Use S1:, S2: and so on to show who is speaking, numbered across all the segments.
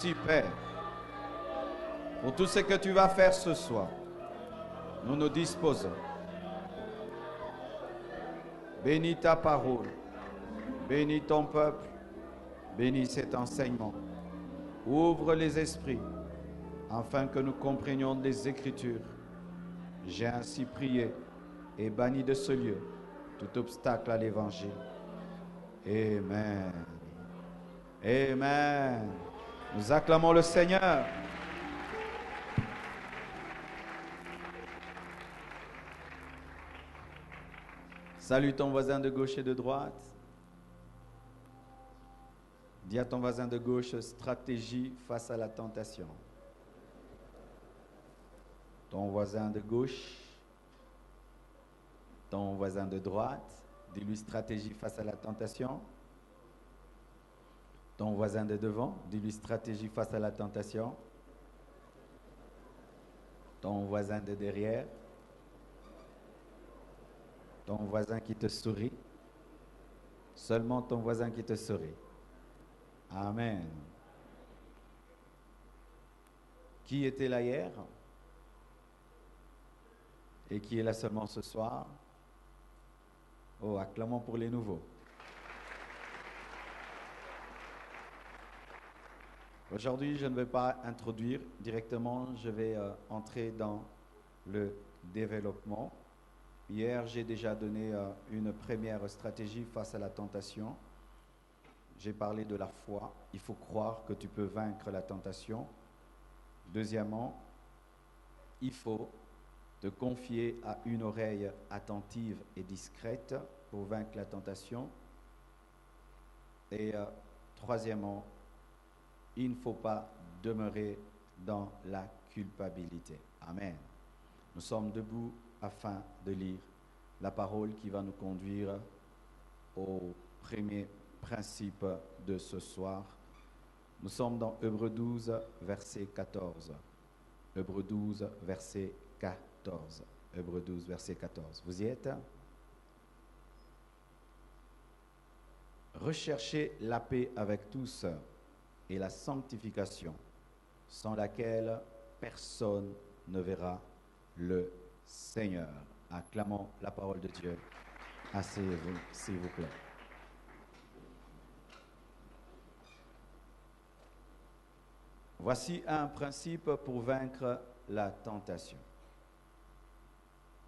S1: Merci, Père, pour tout ce que tu vas faire ce soir. Nous nous disposons. Bénis ta parole. Bénis ton peuple. Bénis cet enseignement. Ouvre les esprits afin que nous comprenions les Écritures. J'ai ainsi prié et banni de ce lieu tout obstacle à l'Évangile. Amen. Amen. Nous acclamons le Seigneur. Salue ton voisin de gauche et de droite. Dis à ton voisin de gauche, stratégie face à la tentation. Ton voisin de gauche, ton voisin de droite, dis-lui stratégie face à la tentation. Ton voisin de devant, dis-lui stratégie face à la tentation. Ton voisin de derrière, ton voisin qui te sourit, seulement ton voisin qui te sourit. Amen. Qui était là hier et qui est là seulement ce soir? Oh, acclamons pour les nouveaux. Aujourd'hui, je ne vais pas introduire directement, je vais entrer dans le développement. Hier, j'ai déjà donné une première stratégie face à la tentation. J'ai parlé de la foi. Il faut croire que tu peux vaincre la tentation. Deuxièmement, il faut te confier à une oreille attentive et discrète pour vaincre la tentation. Et troisièmement, il ne faut pas demeurer dans la culpabilité. Amen. Nous sommes debout afin de lire la parole qui va nous conduire au premier principe de ce soir. Nous sommes dans Hébreux 12, verset 14. Hébreux 12, verset 14. Hébreux 12, verset 14. Vous y êtes? Recherchez la paix avec tous et la sanctification, sans laquelle personne ne verra le Seigneur. Acclamons la parole de Dieu. Asseyez-vous, s'il vous plaît. Voici un principe pour vaincre la tentation.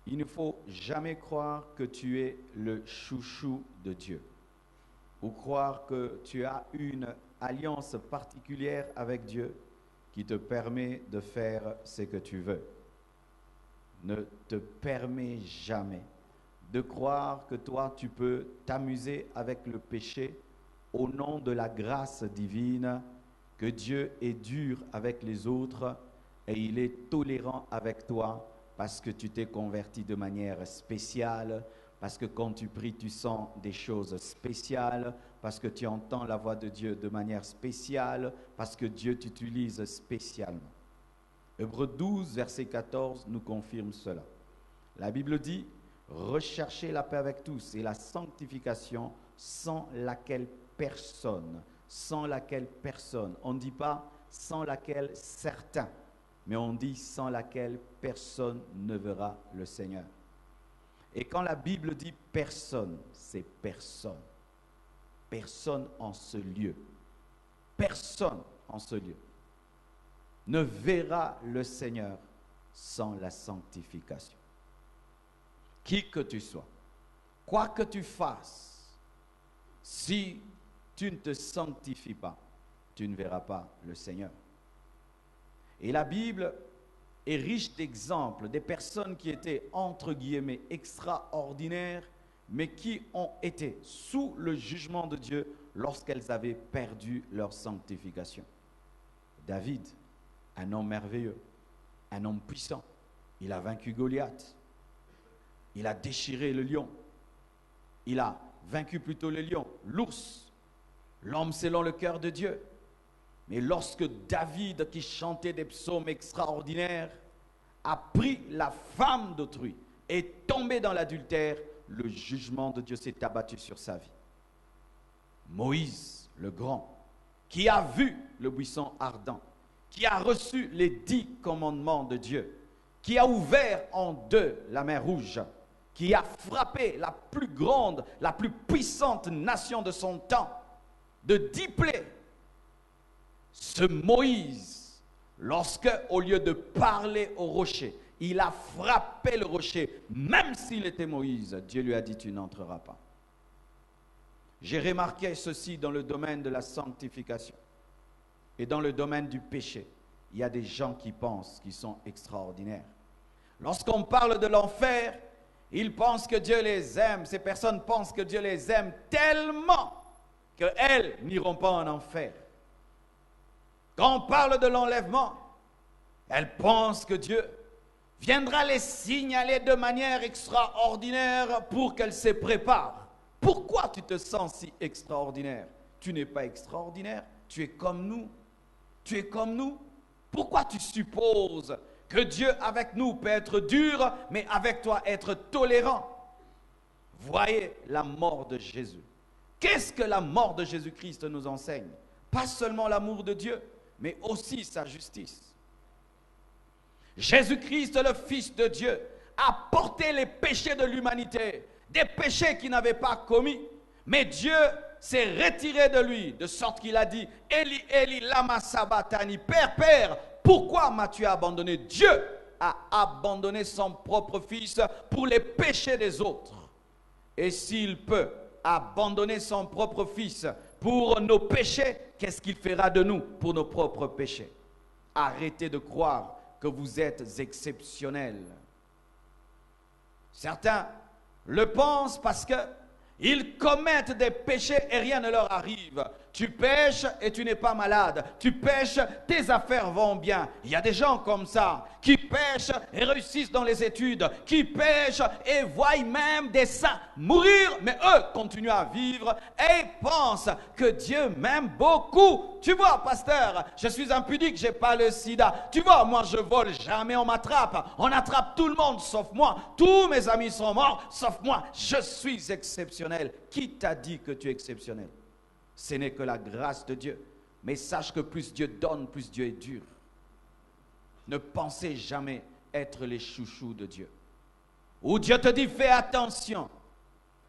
S1: Il ne faut jamais croire que tu es le chouchou de Dieu ou croire que tu as une alliance particulière avec Dieu qui te permet de faire ce que tu veux. Ne te permets jamais de croire que toi tu peux t'amuser avec le péché au nom de la grâce divine, que Dieu est dur avec les autres et il est tolérant avec toi parce que tu t'es converti de manière spéciale, parce que quand tu pries, tu sens des choses spéciales, parce que tu entends la voix de Dieu de manière spéciale, parce que Dieu t'utilise spécialement. Hébreux 12, verset 14 nous confirme cela. La Bible dit, recherchez la paix avec tous et la sanctification sans laquelle personne, on ne dit pas sans laquelle certains, mais on dit sans laquelle personne ne verra le Seigneur. Et quand la Bible dit personne, c'est personne. Personne en ce lieu. Personne en ce lieu ne verra le Seigneur sans la sanctification. Qui que tu sois, quoi que tu fasses, si tu ne te sanctifies pas, tu ne verras pas le Seigneur. Et la Bible est riche d'exemples des personnes qui étaient, entre guillemets, extraordinaires, mais qui ont été sous le jugement de Dieu lorsqu'elles avaient perdu leur sanctification. David, un homme merveilleux, un homme puissant, il a vaincu Goliath, il a déchiré le lion, il a vaincu plutôt le lion, l'ours, l'homme selon le cœur de Dieu. Mais lorsque David, qui chantait des psaumes extraordinaires, a pris la femme d'autrui et est tombé dans l'adultère, le jugement de Dieu s'est abattu sur sa vie. Moïse, le grand, qui a vu le buisson ardent, qui a reçu les 10 commandements de Dieu, qui a ouvert en deux la mer Rouge, qui a frappé la plus grande, la plus puissante nation de son temps, de 10 plaies. Ce Moïse, lorsque, au lieu de parler au rocher, il a frappé le rocher, même s'il était Moïse, Dieu lui a dit, tu n'entreras pas. J'ai remarqué ceci dans le domaine de la sanctification et dans le domaine du péché. Il y a des gens qui pensent qu'ils sont extraordinaires. Lorsqu'on parle de l'enfer, ils pensent que Dieu les aime. Ces personnes pensent que Dieu les aime tellement qu'elles n'iront pas en enfer. Quand on parle de l'enlèvement, elles pensent que Dieu viendra les signaler de manière extraordinaire pour qu'elles se préparent. Pourquoi tu te sens si extraordinaire? Tu n'es pas extraordinaire, tu es comme nous. Tu es comme nous. Pourquoi tu supposes que Dieu avec nous peut être dur, mais avec toi être tolérant? Voyez la mort de Jésus. Qu'est-ce que la mort de Jésus-Christ nous enseigne? Pas seulement l'amour de Dieu, mais aussi sa justice. Jésus-Christ, le Fils de Dieu, a porté les péchés de l'humanité, des péchés qu'il n'avait pas commis, mais Dieu s'est retiré de lui, de sorte qu'il a dit, Eli, Eli, lama sabachthani, Père, Père, pourquoi m'as-tu abandonné? Dieu a abandonné son propre Fils pour les péchés des autres. Et s'il peut abandonner son propre Fils pour nos péchés, qu'est-ce qu'il fera de nous pour nos propres péchés? Arrêtez de croire que vous êtes exceptionnels. Certains le pensent parce qu'ils commettent des péchés et rien ne leur arrive. Tu pêches et tu n'es pas malade. Tu pêches, tes affaires vont bien. Il y a des gens comme ça qui pêchent et réussissent dans les études, qui pêchent et voient même des saints mourir, mais eux continuent à vivre et pensent que Dieu m'aime beaucoup. Tu vois, pasteur, je suis impudique, j'ai pas le sida. Tu vois, moi je vole, jamais on m'attrape. On attrape tout le monde sauf moi. Tous mes amis sont morts sauf moi. Je suis exceptionnel. Qui t'a dit que tu es exceptionnel? Ce n'est que la grâce de Dieu. Mais sache que plus Dieu donne, plus Dieu est dur. Ne pensez jamais être les chouchous de Dieu. Ou Dieu te dit, fais attention.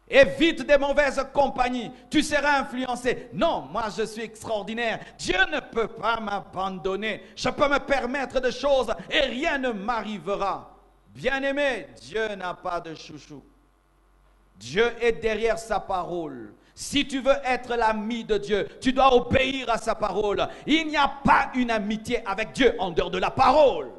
S1: Évite des mauvaises compagnies. Tu seras influencé. Non, moi je suis extraordinaire. Dieu ne peut pas m'abandonner. Je peux me permettre de choses et rien ne m'arrivera. Bien-aimé, Dieu n'a pas de chouchou. Dieu est derrière sa parole. Si tu veux être l'ami de Dieu, tu dois obéir à sa parole. Il n'y a pas une amitié avec Dieu en dehors de la parole.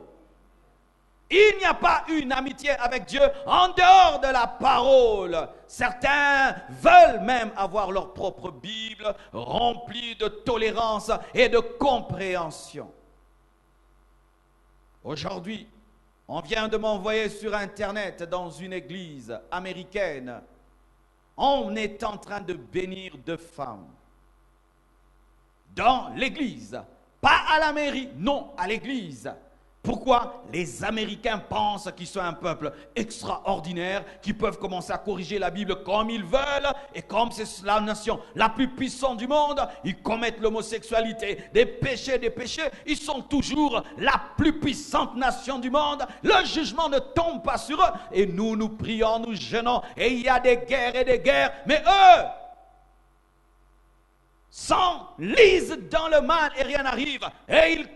S1: Il n'y a pas une amitié avec Dieu en dehors de la parole. Certains veulent même avoir leur propre Bible remplie de tolérance et de compréhension. Aujourd'hui, on vient de m'envoyer sur Internet dans une église américaine. On est en train de bénir 2 femmes. Dans l'église. Pas à la mairie, non, à l'église. Pourquoi? Les Américains pensent qu'ils sont un peuple extraordinaire, qui peuvent commencer à corriger la Bible comme ils veulent, et comme c'est la nation la plus puissante du monde, ils commettent l'homosexualité, des péchés, ils sont toujours la plus puissante nation du monde, le jugement ne tombe pas sur eux, et nous prions, nous jeûnons, et il y a des guerres, mais eux s'enlisent dans le mal et rien n'arrive, et ils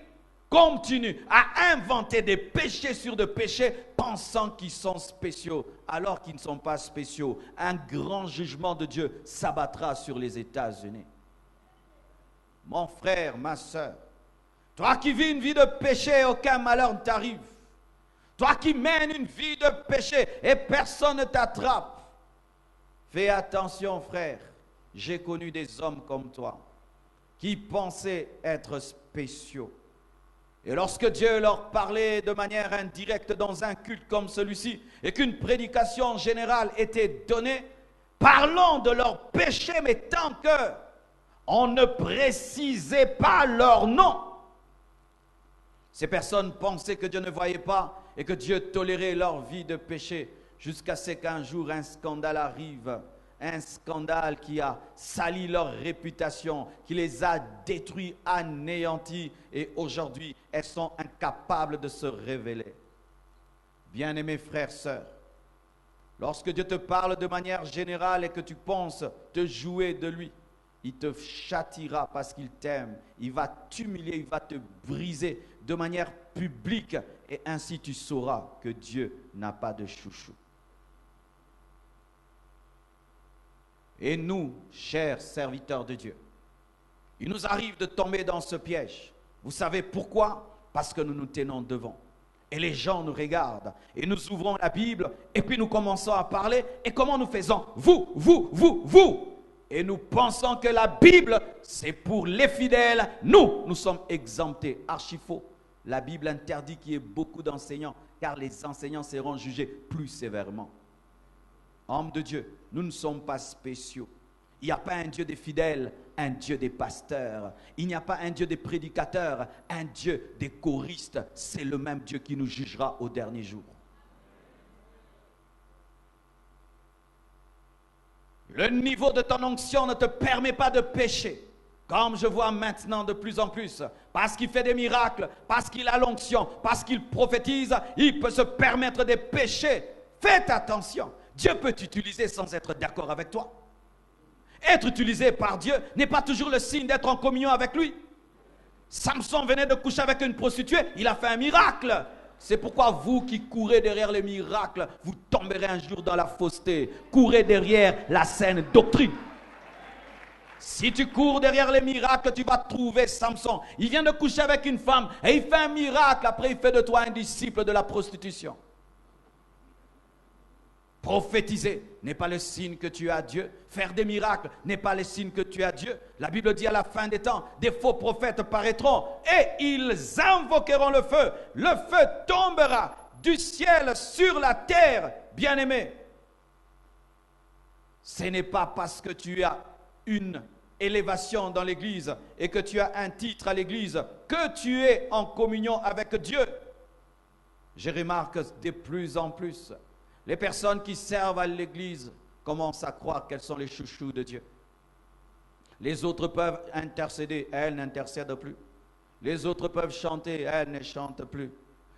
S1: continuent à inventer des péchés sur des péchés, pensant qu'ils sont spéciaux, alors qu'ils ne sont pas spéciaux. Un grand jugement de Dieu s'abattra sur les États-Unis. Mon frère, ma soeur, toi qui vis une vie de péché, aucun malheur ne t'arrive. Toi qui mènes une vie de péché et personne ne t'attrape. Fais attention, frère. J'ai connu des hommes comme toi qui pensaient être spéciaux. Et lorsque Dieu leur parlait de manière indirecte dans un culte comme celui-ci, et qu'une prédication générale était donnée, parlant de leurs péchés, mais tant qu'on ne précisait pas leur nom, ces personnes pensaient que Dieu ne voyait pas et que Dieu tolérait leur vie de péché, jusqu'à ce qu'un jour un scandale arrive, un scandale qui a sali leur réputation, qui les a détruits, anéantis, et aujourd'hui, elles sont incapables de se révéler. Bien-aimés frères, sœurs, lorsque Dieu te parle de manière générale et que tu penses te jouer de lui, il te châtiera parce qu'il t'aime. Il va t'humilier, il va te briser de manière publique. Et ainsi tu sauras que Dieu n'a pas de chouchou. Et nous, chers serviteurs de Dieu, il nous arrive de tomber dans ce piège. Vous savez pourquoi? Parce que nous nous tenons devant. Et les gens nous regardent. Et nous ouvrons la Bible. Et puis nous commençons à parler. Et comment nous faisons? Vous. Et nous pensons que la Bible, c'est pour les fidèles. Nous sommes exemptés. Archi faux. La Bible interdit qu'il y ait beaucoup d'enseignants, car les enseignants seront jugés plus sévèrement. Hommes de Dieu, nous ne sommes pas spéciaux. Il n'y a pas un Dieu des fidèles, un Dieu des pasteurs. Il n'y a pas un Dieu des prédicateurs, un Dieu des choristes. C'est le même Dieu qui nous jugera au dernier jour. Le niveau de ton onction ne te permet pas de pécher. Comme je vois maintenant de plus en plus, parce qu'il fait des miracles, parce qu'il a l'onction, parce qu'il prophétise, il peut se permettre de pécher. Faites attention. Dieu peut t'utiliser sans être d'accord avec toi. Être utilisé par Dieu n'est pas toujours le signe d'être en communion avec lui. Samson venait de coucher avec une prostituée, il a fait un miracle. C'est pourquoi vous qui courez derrière les miracles, vous tomberez un jour dans la fausseté. Courez derrière la saine doctrine. Si tu cours derrière les miracles, tu vas trouver Samson. Il vient de coucher avec une femme et il fait un miracle. Après, il fait de toi un disciple de la prostitution. Prophétiser n'est pas le signe que tu as Dieu. Faire des miracles n'est pas le signe que tu as Dieu. La Bible dit à la fin des temps, des faux prophètes paraîtront et ils invoqueront le feu. Le feu tombera du ciel sur la terre. Bien-aimé, ce n'est pas parce que tu as une élévation dans l'église et que tu as un titre à l'église que tu es en communion avec Dieu. Je remarque de plus en plus les personnes qui servent à l'église commencent à croire qu'elles sont les chouchous de Dieu. Les autres peuvent intercéder, elles n'intercèdent plus. Les autres peuvent chanter, elles ne chantent plus.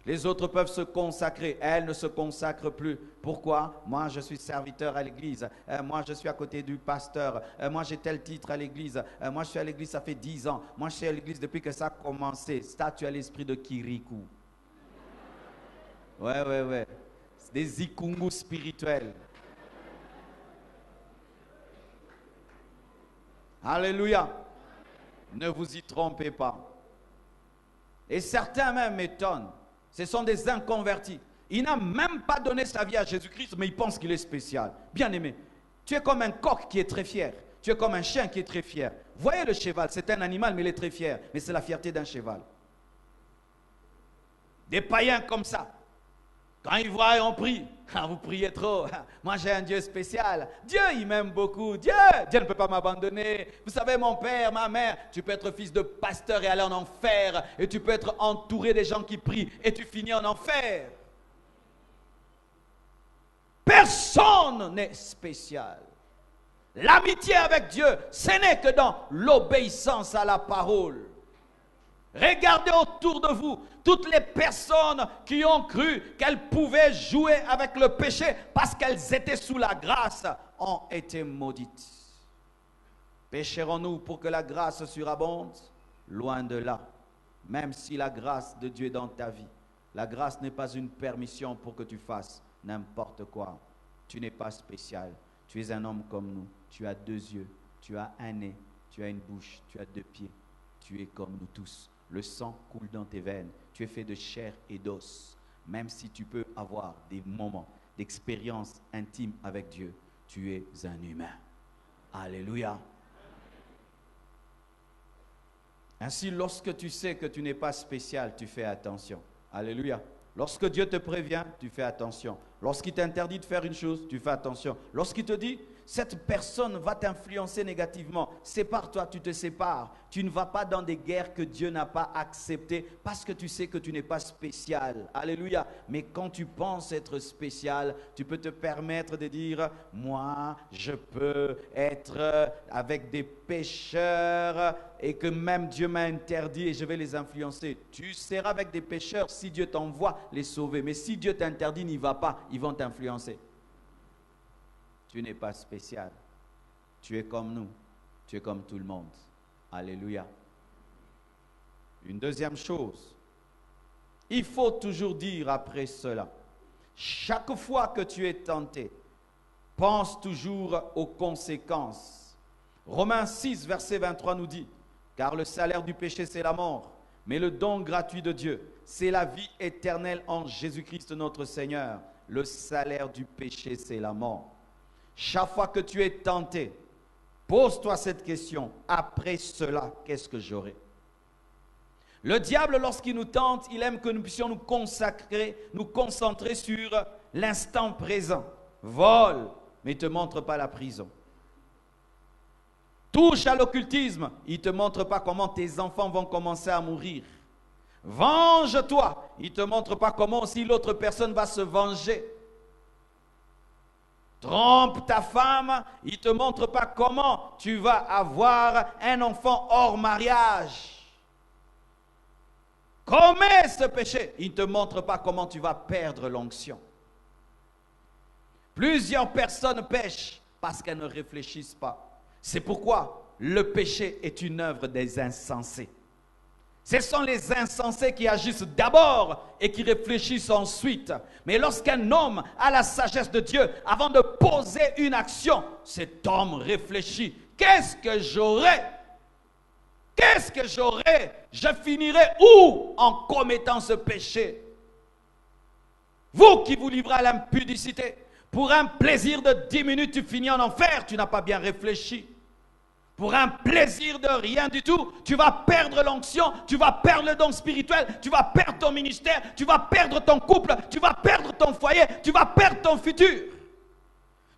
S1: Les autres peuvent se consacrer, elles ne se consacrent plus. Pourquoi? Moi, je suis serviteur à l'église. Moi, je suis à côté du pasteur. Moi, j'ai tel titre à l'église. Moi, je suis à l'église, ça fait 10 ans. Moi, je suis à l'église depuis que ça a commencé. Ça, tu as l'esprit de Kirikou. Ouais. C'est des zikungus spirituels. Alléluia. Ne vous y trompez pas. Et certains même m'étonnent. Ce sont des inconvertis. Il n'a même pas donné sa vie à Jésus-Christ, mais il pense qu'il est spécial. Bien-aimé, tu es comme un coq qui est très fier. Tu es comme un chien qui est très fier. Voyez le cheval, c'est un animal, mais il est très fier. Mais c'est la fierté d'un cheval. Des païens comme ça. Quand ils voient, on prie. Ah, vous priez trop. Moi, j'ai un Dieu spécial. Dieu, il m'aime beaucoup. Dieu ne peut pas m'abandonner. Vous savez, mon père, ma mère, tu peux être fils de pasteur et aller en enfer. Et tu peux être entouré des gens qui prient et tu finis en enfer. Personne n'est spécial. L'amitié avec Dieu, ce n'est que dans l'obéissance à la parole. Regardez autour de vous toutes les personnes qui ont cru qu'elles pouvaient jouer avec le péché parce qu'elles étaient sous la grâce ont été maudites. Pécherons-nous pour que la grâce surabonde? Loin de là. Même si la grâce de Dieu est dans ta vie, la grâce n'est pas une permission pour que tu fasses n'importe quoi. Tu n'es pas spécial. Tu es un homme comme nous. Tu as 2 yeux, tu as un nez, tu as une bouche, tu as 2 pieds. Tu es comme nous tous. Le sang coule dans tes veines. Tu es fait de chair et d'os. Même si tu peux avoir des moments d'expérience intime avec Dieu, tu es un humain. Alléluia. Ainsi, lorsque tu sais que tu n'es pas spécial, tu fais attention. Alléluia. Lorsque Dieu te prévient, tu fais attention. Lorsqu'il t'interdit de faire une chose, tu fais attention. Lorsqu'il te dit, cette personne va t'influencer négativement, sépare-toi, tu te sépares. Tu ne vas pas dans des guerres que Dieu n'a pas acceptées parce que tu sais que tu n'es pas spécial. Alléluia. Mais quand tu penses être spécial, tu peux te permettre de dire, moi, je peux être avec des pécheurs et que même Dieu m'a interdit et je vais les influencer. Tu seras avec des pécheurs si Dieu t'envoie les sauver. Mais si Dieu t'interdit, n'y va pas, ils vont t'influencer. Tu n'es pas spécial. Tu es comme nous. Tu es comme tout le monde. Alléluia. Une deuxième chose, il faut toujours dire après cela, chaque fois que tu es tenté, pense toujours aux conséquences. Romains 6, verset 23 nous dit, car le salaire du péché, c'est la mort, mais le don gratuit de Dieu, c'est la vie éternelle en Jésus-Christ notre Seigneur. Le salaire du péché, c'est la mort. Chaque fois que tu es tenté, pose-toi cette question. Après cela, qu'est-ce que j'aurai? Le diable, lorsqu'il nous tente, il aime que nous puissions nous consacrer, nous concentrer sur l'instant présent. Vole, mais il ne te montre pas la prison. Touche à l'occultisme, il ne te montre pas comment tes enfants vont commencer à mourir. Venge-toi, il ne te montre pas comment aussi l'autre personne va se venger. Trompe ta femme, il ne te montre pas comment tu vas avoir un enfant hors mariage. Commets ce péché, il ne te montre pas comment tu vas perdre l'onction. Plusieurs personnes pêchent parce qu'elles ne réfléchissent pas. C'est pourquoi le péché est une œuvre des insensés. Ce sont les insensés qui agissent d'abord et qui réfléchissent ensuite. Mais lorsqu'un homme a la sagesse de Dieu, avant de poser une action, cet homme réfléchit. Qu'est-ce que j'aurai? Qu'est-ce que j'aurai? Je finirai où en commettant ce péché? Vous qui vous livrez à l'impudicité, pour un plaisir de 10 minutes, tu finis en enfer, tu n'as pas bien réfléchi. Pour un plaisir de rien du tout, tu vas perdre l'onction, tu vas perdre le don spirituel, tu vas perdre ton ministère, tu vas perdre ton couple, tu vas perdre ton foyer, tu vas perdre ton futur.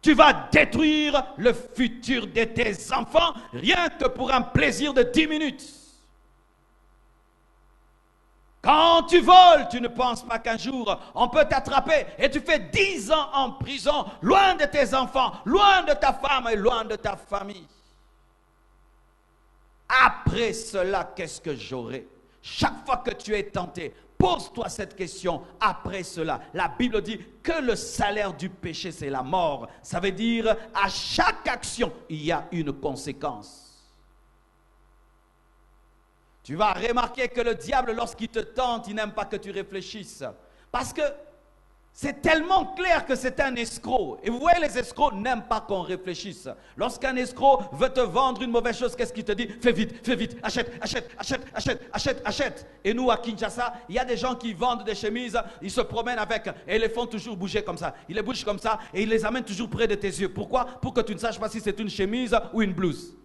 S1: Tu vas détruire le futur de tes enfants rien que pour un plaisir de 10 minutes. Quand tu voles, tu ne penses pas qu'un jour on peut t'attraper et tu fais 10 ans en prison, loin de tes enfants, loin de ta femme et loin de ta famille. Après cela, qu'est-ce que j'aurai? Chaque fois que tu es tenté, pose-toi cette question. Après cela, la Bible dit que le salaire du péché, c'est la mort. Ça veut dire, à chaque action, il y a une conséquence. Tu vas remarquer que le diable, lorsqu'il te tente, il n'aime pas que tu réfléchisses. Parce que c'est tellement clair que c'est un escroc. Et vous voyez, les escrocs n'aiment pas qu'on réfléchisse. Lorsqu'un escroc veut te vendre une mauvaise chose, qu'est-ce qu'il te dit? Fais vite, achète. Et nous, à Kinshasa, il y a des gens qui vendent des chemises, ils se promènent avec et ils les font toujours bouger comme ça. Ils les bougent comme ça et ils les amènent toujours près de tes yeux. Pourquoi? Pour que tu ne saches pas si c'est une chemise ou une blouse.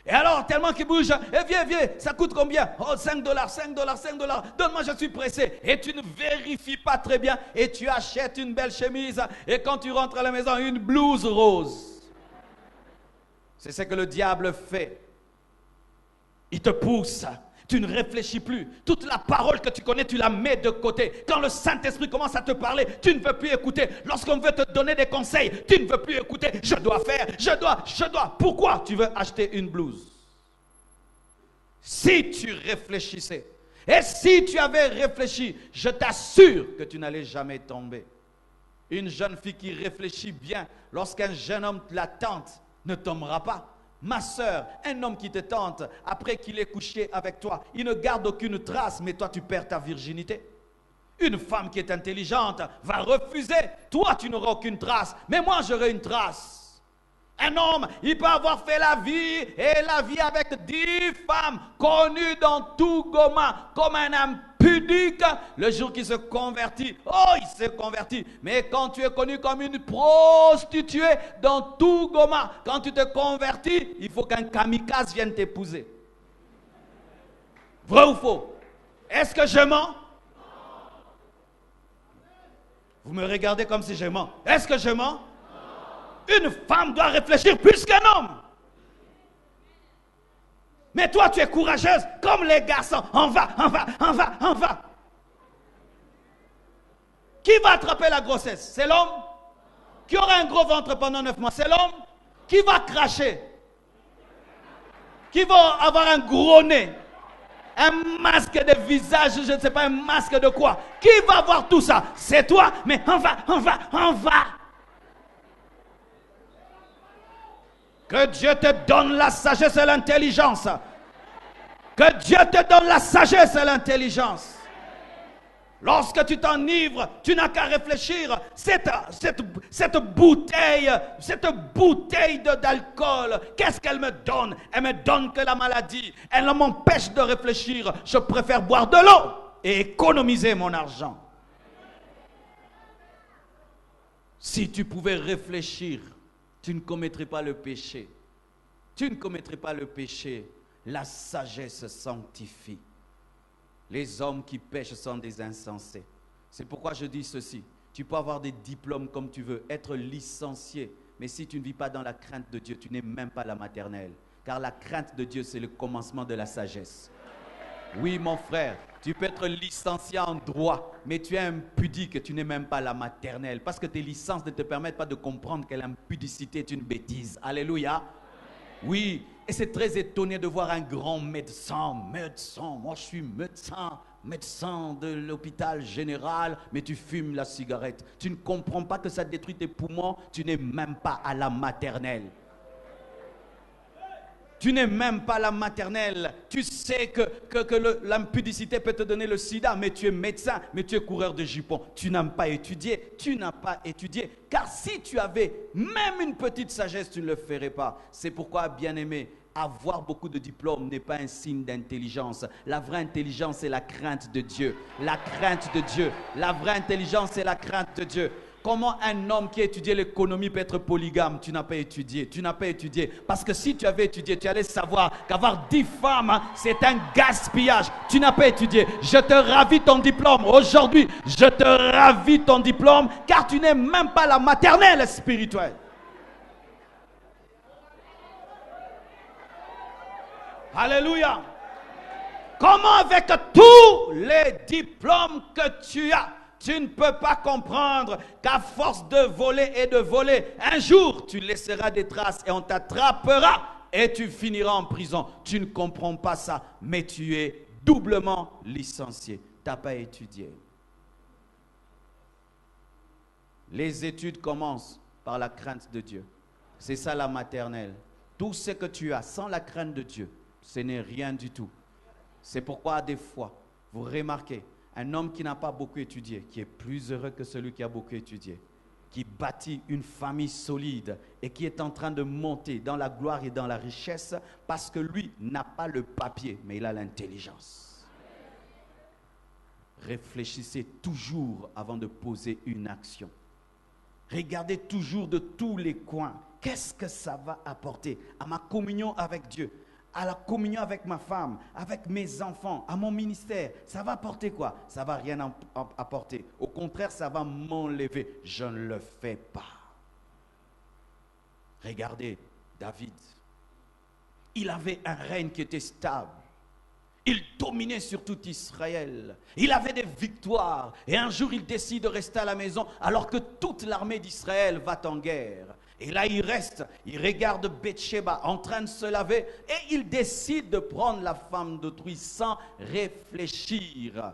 S1: Et alors, tellement qu'il bouge, viens, ça coûte combien? Oh, $5, donne-moi, je suis pressé. Et tu ne vérifies pas très bien et tu achètes une belle chemise et quand tu rentres à la maison, une blouse rose. C'est ce que le diable fait. Il te pousse. Tu ne réfléchis plus. Toute la parole que tu connais, tu la mets de côté. Quand le Saint-Esprit commence à te parler, tu ne veux plus écouter. Lorsqu'on veut te donner des conseils, tu ne veux plus écouter. Je dois faire, je dois. Pourquoi tu veux acheter une blouse? Si tu réfléchissais, et si tu avais réfléchi, je t'assure que tu n'allais jamais tomber. Une jeune fille qui réfléchit bien, lorsqu'un jeune homme la tente, ne tombera pas. Ma sœur, un homme qui te tente, après qu'il ait couché avec toi, il ne garde aucune trace, mais toi tu perds ta virginité. Une femme qui est intelligente va refuser. Toi tu n'auras aucune trace, mais moi j'aurai une trace. Un homme, il peut avoir fait la vie et la vie avec 10 femmes connues dans tout Goma comme un impudique. Le jour qu'il se convertit, oh, il s'est converti. Mais quand tu es connu comme une prostituée dans tout Goma, quand tu te convertis, il faut qu'un kamikaze vienne t'épouser. Vrai ou faux? Est-ce que je mens? Vous me regardez comme si je mens. Est-ce que je mens? Une femme doit réfléchir plus qu'un homme. Mais toi, tu es courageuse comme les garçons. On va. Qui va attraper la grossesse? C'est l'homme. Qui aura un gros ventre pendant 9 mois? C'est l'homme. Qui va cracher? Qui va avoir un gros nez? Un masque de visage, je ne sais pas, un masque de quoi? Qui va avoir tout ça? C'est toi, mais on va. Que Dieu te donne la sagesse et l'intelligence. Que Dieu te donne la sagesse et l'intelligence. Lorsque tu t'enivres, tu n'as qu'à réfléchir. Cette bouteille d'alcool, qu'est-ce qu'elle me donne? Elle me donne que la maladie. Elle m'empêche de réfléchir. Je préfère boire de l'eau et économiser mon argent. Si tu pouvais réfléchir, tu ne commettrais pas le péché. Tu ne commettrais pas le péché. La sagesse sanctifie. Les hommes qui pêchent sont des insensés. C'est pourquoi je dis ceci. Tu peux avoir des diplômes comme tu veux, être licencié. Mais si tu ne vis pas dans la crainte de Dieu, tu n'es même pas la maternelle. Car la crainte de Dieu, c'est le commencement de la sagesse. Oui, mon frère, tu peux être licencié en droit, mais tu es impudique, tu n'es même pas la maternelle. Parce que tes licences ne te permettent pas de comprendre que l'impudicité est une bêtise. Alléluia. Oui, et c'est très étonné de voir un grand médecin, moi je suis médecin de l'hôpital général, mais tu fumes la cigarette. Tu ne comprends pas que ça détruit tes poumons, tu n'es même pas à la maternelle. Tu n'es même pas la maternelle. Tu sais que l'impudicité peut te donner le sida, mais tu es médecin, mais tu es coureur de jupons. Tu n'as pas étudié. Car si tu avais même une petite sagesse, tu ne le ferais pas. C'est pourquoi, bien-aimé, avoir beaucoup de diplômes n'est pas un signe d'intelligence. La vraie intelligence, c'est la crainte de Dieu. La crainte de Dieu. La vraie intelligence, c'est la crainte de Dieu. Comment un homme qui a étudié l'économie peut être polygame? Tu n'as pas étudié. Parce que si tu avais étudié, tu allais savoir qu'avoir 10 femmes, c'est un gaspillage. Tu n'as pas étudié. Je te ravis ton diplôme. Aujourd'hui, je te ravis ton diplôme, car tu n'es même pas la maternelle spirituelle. Alléluia. Comment avec tous les diplômes que tu as, tu ne peux pas comprendre qu'à force de voler, un jour tu laisseras des traces et on t'attrapera et tu finiras en prison. Tu ne comprends pas ça, mais tu es doublement licencié. Tu n'as pas étudié. Les études commencent par la crainte de Dieu. C'est ça la maternelle. Tout ce que tu as sans la crainte de Dieu, ce n'est rien du tout. C'est pourquoi des fois, vous remarquez, un homme qui n'a pas beaucoup étudié, qui est plus heureux que celui qui a beaucoup étudié, qui bâtit une famille solide et qui est en train de monter dans la gloire et dans la richesse parce que lui n'a pas le papier, mais il a l'intelligence. Réfléchissez toujours avant de poser une action. Regardez toujours de tous les coins. Qu'est-ce que ça va apporter à ma communion avec Dieu, à la communion avec ma femme, avec mes enfants, à mon ministère? Ça va apporter quoi? Ça ne va rien apporter. Au contraire, ça va m'enlever. Je ne le fais pas. Regardez, David. Il avait un règne qui était stable. Il dominait sur tout Israël. Il avait des victoires. Et un jour, il décide de rester à la maison alors que toute l'armée d'Israël va en guerre. Et là, il reste, il regarde Bathsheba en train de se laver et il décide de prendre la femme d'autrui sans réfléchir.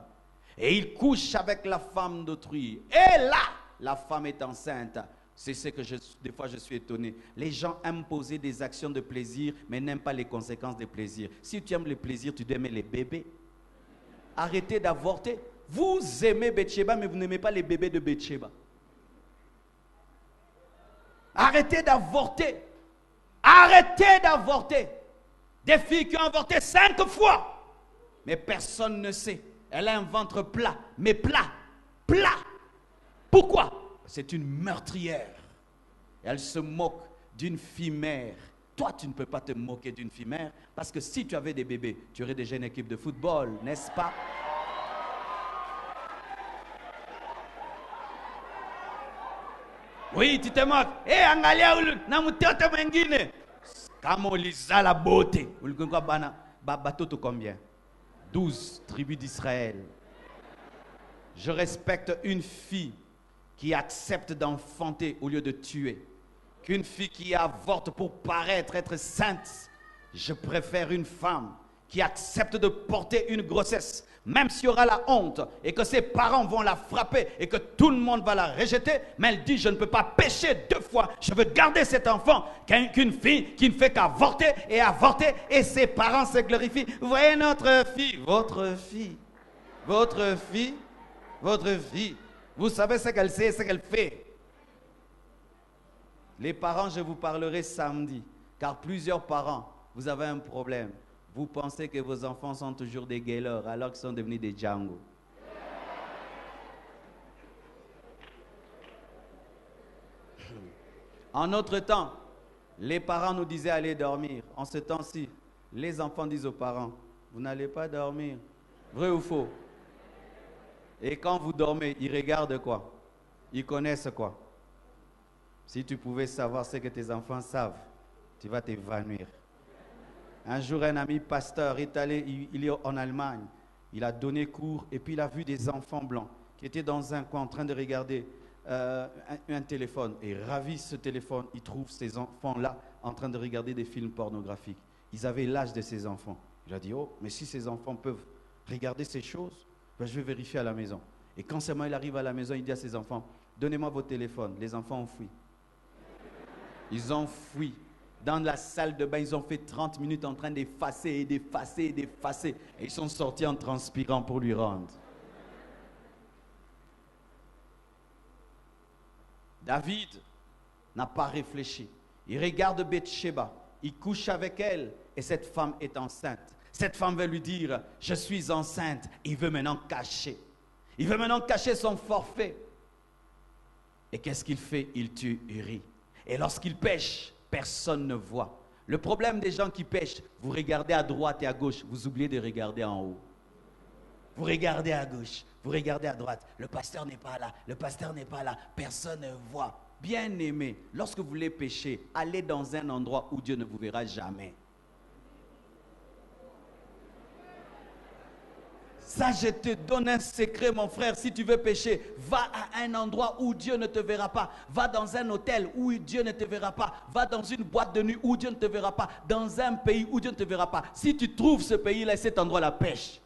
S1: Et il couche avec la femme d'autrui. Et là, la femme est enceinte. C'est ce que des fois je suis étonné. Les gens aiment poser des actions de plaisir, mais n'aiment pas les conséquences des plaisirs. Si tu aimes les plaisirs, tu dois aimer les bébés. Arrêtez d'avorter. Vous aimez Bathsheba, mais vous n'aimez pas les bébés de Bathsheba. Arrêtez d'avorter. Arrêtez d'avorter. Des filles qui ont avorté 5 fois. Mais personne ne sait. Elle a un ventre plat. Mais plat. Plat. Pourquoi? C'est une meurtrière. Elle se moque d'une fille mère. Toi, tu ne peux pas te moquer d'une fille mère. Parce que si tu avais des bébés, tu aurais déjà une équipe de football, n'est-ce pas? Oui, tu te moques. Eh, angalia ulu, na mtoto mwingine. Kama uliza la beauté. Ulikuwa bana, batoto combien? 12 tribus d'Israël. Je respecte une fille qui accepte d'enfanter au lieu de tuer. Qu'une fille qui avorte pour paraître être sainte. Je préfère une femme qui accepte de porter une grossesse, même s'il y aura la honte et que ses parents vont la frapper et que tout le monde va la rejeter, mais elle dit je ne peux pas pécher 2 fois, je veux garder cet enfant, qu'une fille qui ne fait qu'avorter et ses parents se glorifient. Vous voyez notre fille, votre fille, votre fille, votre fille, vous savez ce qu'elle sait, ce qu'elle fait. Les parents, je vous parlerai samedi, car plusieurs parents, vous avez un problème. Vous pensez que vos enfants sont toujours des gaylors alors qu'ils sont devenus des Django. En notre temps, les parents nous disaient aller dormir. En ce temps-ci, les enfants disent aux parents, vous n'allez pas dormir. Vrai ou faux? Et quand vous dormez, ils regardent quoi? Ils connaissent quoi? Si tu pouvais savoir ce que tes enfants savent, tu vas t'évanouir. Un jour, un ami pasteur est allé, il est en Allemagne. Il a donné cours et puis il a vu des enfants blancs qui étaient dans un coin en train de regarder un téléphone. Et ravi ce téléphone, il trouve ces enfants-là en train de regarder des films pornographiques. Ils avaient l'âge de ces enfants. Il a dit, oh, mais si ces enfants peuvent regarder ces choses, ben, je vais vérifier à la maison. Et quand seulement il arrive à la maison, il dit à ses enfants, donnez-moi vos téléphones. Les enfants ont fui. Ils ont fui. Dans la salle de bain, ils ont fait 30 minutes en train d'effacer et d'effacer et d'effacer. Et ils sont sortis en transpirant pour lui rendre. David n'a pas réfléchi. Il regarde Bathsheba. Il couche avec elle et cette femme est enceinte. Cette femme veut lui dire, je suis enceinte. Il veut maintenant cacher. Il veut maintenant cacher son forfait. Et qu'est-ce qu'il fait? Il tue Uri. Et lorsqu'il pêche, personne ne voit. Le problème des gens qui pêchent, vous regardez à droite et à gauche, vous oubliez de regarder en haut. Vous regardez à gauche, vous regardez à droite. Le pasteur n'est pas là, le pasteur n'est pas là, personne ne voit. Bien-aimé, lorsque vous voulez pêcher, allez dans un endroit où Dieu ne vous verra jamais. Ça, je te donne un secret, mon frère. Si tu veux pécher, va à un endroit où Dieu ne te verra pas. Va dans un hôtel où Dieu ne te verra pas. Va dans une boîte de nuit où Dieu ne te verra pas. Dans un pays où Dieu ne te verra pas. Si tu trouves ce pays-là et cet endroit-là, pêche.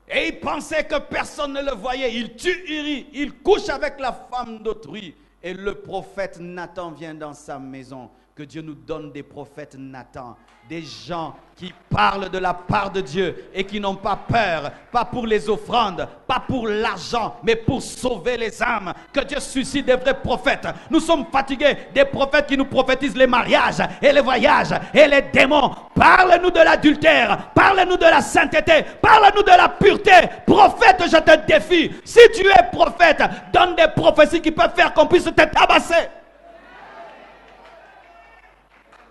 S1: Et il pensait que personne ne le voyait. Il tue Uri. Il couche avec la femme d'autrui. Et le prophète Nathan vient dans sa maison. Que Dieu nous donne des prophètes Nathan, des gens qui parlent de la part de Dieu et qui n'ont pas peur, pas pour les offrandes, pas pour l'argent, mais pour sauver les âmes. Que Dieu suscite des vrais prophètes. Nous sommes fatigués des prophètes qui nous prophétisent les mariages et les voyages et les démons. Parle-nous de l'adultère, parle-nous de la sainteté, parle-nous de la pureté. Prophète, je te défie. Si tu es prophète, donne des prophéties qui peuvent faire qu'on puisse te tabasser.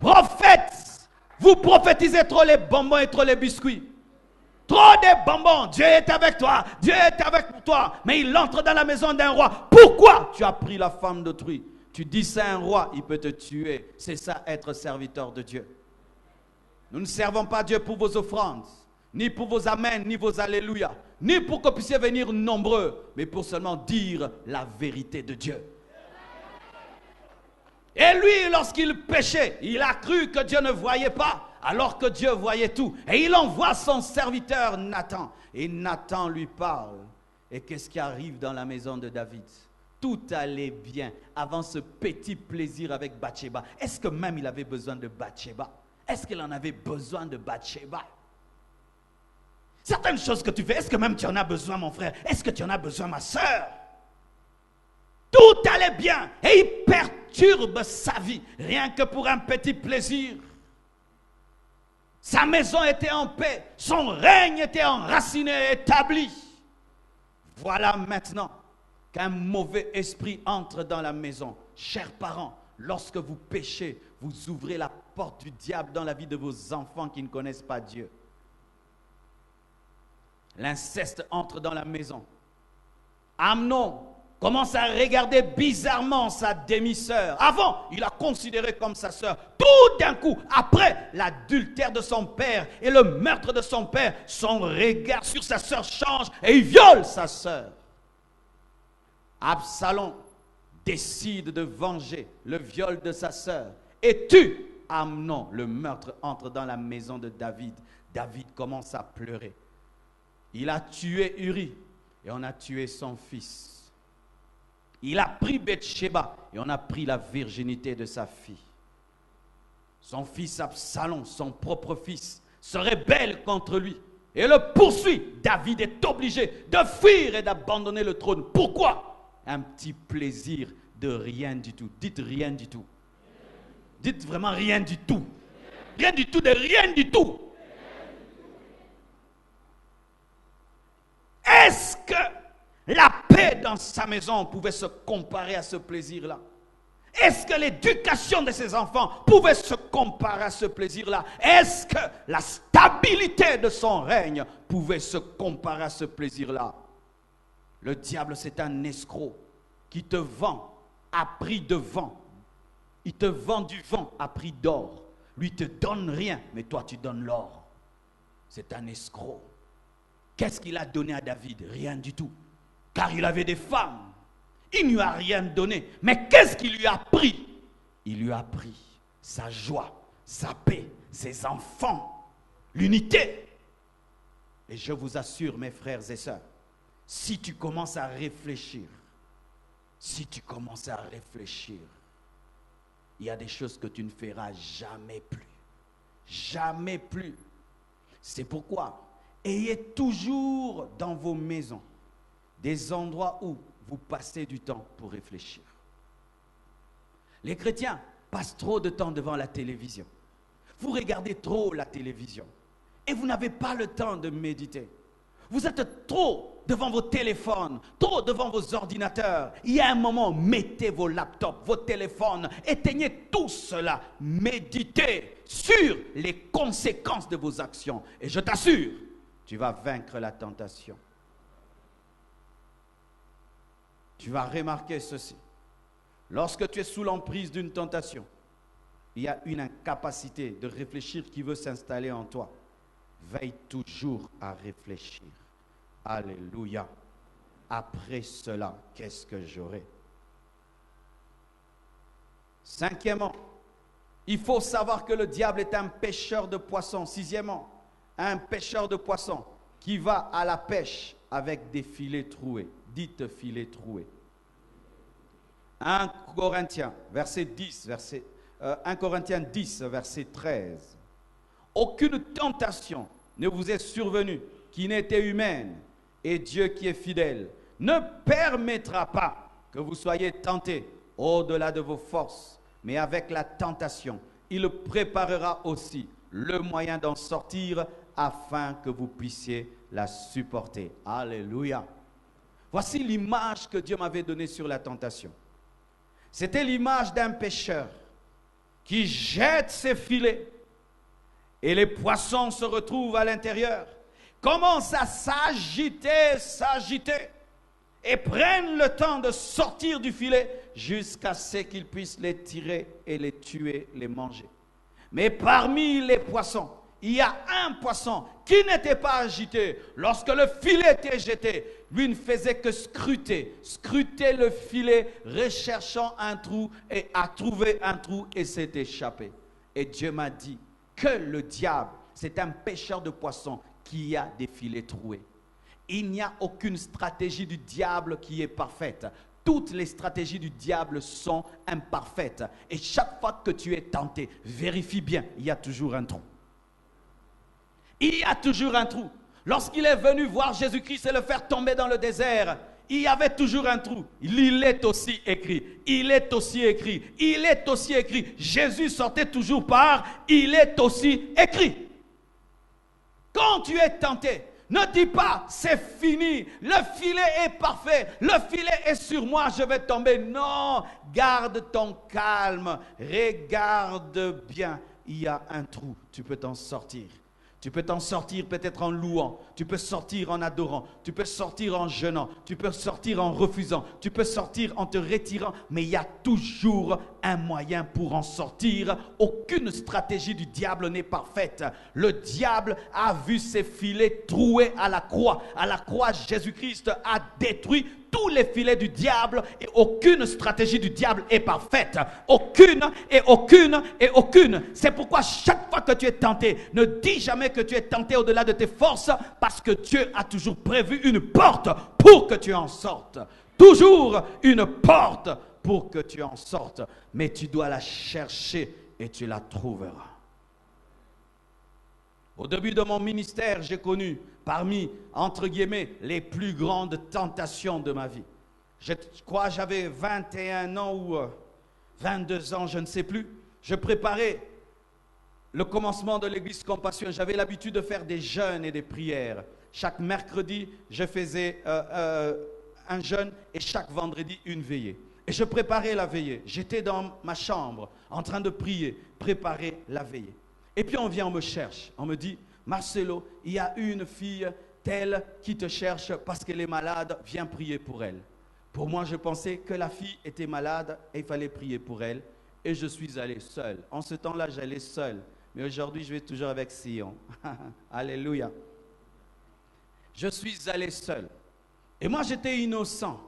S1: Prophète, vous prophétisez trop les bonbons et trop les biscuits. Trop de bonbons. Dieu est avec toi. Dieu est avec toi. Mais il entre dans la maison d'un roi. Pourquoi tu as pris la femme d'autrui? Tu dis c'est un roi, il peut te tuer. C'est ça être serviteur de Dieu. Nous ne servons pas Dieu pour vos offrandes, ni pour vos amens, ni vos alléluia, ni pour que vous puissiez venir nombreux, mais pour seulement dire la vérité de Dieu. Et lui, lorsqu'il péchait, il a cru que Dieu ne voyait pas, alors que Dieu voyait tout. Et il envoie son serviteur Nathan. Et Nathan lui parle. Et qu'est-ce qui arrive dans la maison de David? Tout allait bien avant ce petit plaisir avec Bathsheba. Est-ce que même il avait besoin de Bathsheba? Est-ce qu'il en avait besoin de Bathsheba? Certaines choses que tu fais, est-ce que même tu en as besoin, mon frère? Est-ce que tu en as besoin, ma soeur? Tout allait bien et il perturbe sa vie, rien que pour un petit plaisir. Sa maison était en paix, son règne était enraciné et établi. Voilà maintenant qu'un mauvais esprit entre dans la maison. Chers parents, lorsque vous péchez, vous ouvrez la porte du diable dans la vie de vos enfants qui ne connaissent pas Dieu. L'inceste entre dans la maison. Amnon commence à regarder bizarrement sa demi-sœur. Avant, il a considéré comme sa sœur. Tout d'un coup, après l'adultère de son père et le meurtre de son père, son regard sur sa sœur change et il viole sa sœur. Absalom décide de venger le viol de sa sœur et tue Amnon. Le meurtre entre dans la maison de David. David commence à pleurer. Il a tué Uri et on a tué son fils. Il a pris Bathsheba et on a pris la virginité de sa fille. Son fils Absalom, son propre fils, se rebelle contre lui et le poursuit. David est obligé de fuir et d'abandonner le trône. Pourquoi? Un petit plaisir de rien du tout. Dites rien du tout. Dites vraiment rien du tout. Rien du tout de rien du tout. Est-ce que la paix dans sa maison pouvait se comparer à ce plaisir-là? Est-ce que l'éducation de ses enfants pouvait se comparer à ce plaisir-là? Est-ce que la stabilité de son règne pouvait se comparer à ce plaisir-là? Le diable, c'est un escroc qui te vend à prix de vent. Il te vend du vent à prix d'or. Lui te donne rien, mais toi tu donnes l'or. C'est un escroc. Qu'est-ce qu'il a donné à David? Rien du tout. Car il avait des femmes. Il ne lui a rien donné. Mais qu'est-ce qu'il lui a pris? Il lui a pris sa joie, sa paix, ses enfants, l'unité. Et je vous assure, mes frères et sœurs, si tu commences à réfléchir, il y a des choses que tu ne feras jamais plus. Jamais plus. C'est pourquoi, ayez toujours dans vos maisons des endroits où vous passez du temps pour réfléchir. Les chrétiens passent trop de temps devant la télévision. Vous regardez trop la télévision et vous n'avez pas le temps de méditer. Vous êtes trop devant vos téléphones, trop devant vos ordinateurs. Il y a un moment, mettez vos laptops, vos téléphones, éteignez tout cela. Méditez sur les conséquences de vos actions. Et je t'assure, tu vas vaincre la tentation. Tu vas remarquer ceci. Lorsque tu es sous l'emprise d'une tentation, il y a une incapacité de réfléchir qui veut s'installer en toi. Veille toujours à réfléchir. Alléluia. Après cela, qu'est-ce que j'aurai? Cinquièmement, il faut savoir que le diable est un pêcheur de poissons. Sixièmement, un pêcheur de poissons qui va à la pêche avec des filets troués. Dites filets troués. 1 Corinthiens, verset 10, 1 Corinthiens 10, verset 13. Aucune tentation ne vous est survenue qui n'était humaine, et Dieu qui est fidèle ne permettra pas que vous soyez tentés au-delà de vos forces, mais avec la tentation, il préparera aussi le moyen d'en sortir afin que vous puissiez la supporter. Alléluia. Voici l'image que Dieu m'avait donnée sur la tentation. C'était l'image d'un pêcheur qui jette ses filets et les poissons se retrouvent à l'intérieur, commencent à s'agiter et prennent le temps de sortir du filet jusqu'à ce qu'ils puissent les tirer et les tuer, les manger. Mais parmi les poissons, il y a un poisson qui n'était pas agité. Lorsque le filet était jeté, lui ne faisait que scruter le filet, recherchant un trou, et a trouvé un trou et s'est échappé. Et Dieu m'a dit que le diable, c'est un pêcheur de poissons qui a des filets troués. Il n'y a aucune stratégie du diable qui est parfaite. Toutes les stratégies du diable sont imparfaites. Et chaque fois que tu es tenté, vérifie bien, il y a toujours un trou. Il y a toujours un trou. Lorsqu'il est venu voir Jésus-Christ et le faire tomber dans le désert, il y avait toujours un trou. Il est aussi écrit. Il est aussi écrit. Il est aussi écrit. Jésus sortait toujours par il est aussi écrit. Quand tu es tenté, ne dis pas c'est fini, le filet est parfait, le filet est sur moi, je vais tomber. Non, garde ton calme, regarde bien, il y a un trou, tu peux t'en sortir. Tu peux t'en sortir peut-être en louant, tu peux sortir en adorant, tu peux sortir en jeûnant, tu peux sortir en refusant, tu peux sortir en te retirant, mais il y a toujours un moyen pour en sortir. Aucune stratégie du diable n'est parfaite. Le diable a vu ses filets troués à la croix. À la croix, Jésus-Christ a détruit tous les filets du diable et aucune stratégie du diable est parfaite. Aucune et aucune et aucune. C'est pourquoi chaque fois que tu es tenté, ne dis jamais que tu es tenté au-delà de tes forces, parce que Dieu a toujours prévu une porte pour que tu en sortes. Toujours une porte pour que tu en sortes. Mais tu dois la chercher et tu la trouveras. Au début de mon ministère, j'ai connu parmi, entre guillemets, les plus grandes tentations de ma vie. Je crois que j'avais 21 ans ou 22 ans, je ne sais plus. Je préparais le commencement de l'église Compassion. J'avais l'habitude de faire des jeûnes et des prières. Chaque mercredi, je faisais un jeûne et chaque vendredi, une veillée. Et je préparais la veillée. J'étais dans ma chambre en train de prier, préparer la veillée. Et puis on vient, on me cherche. On me dit, Marcelo, il y a une fille telle qui te cherche parce qu'elle est malade, viens prier pour elle. Pour moi, je pensais que la fille était malade et il fallait prier pour elle. Et je suis allé seul. En ce temps-là, j'allais seul. Mais aujourd'hui, je vais toujours avec Sion. Alléluia. Je suis allé seul. Et moi, j'étais innocent.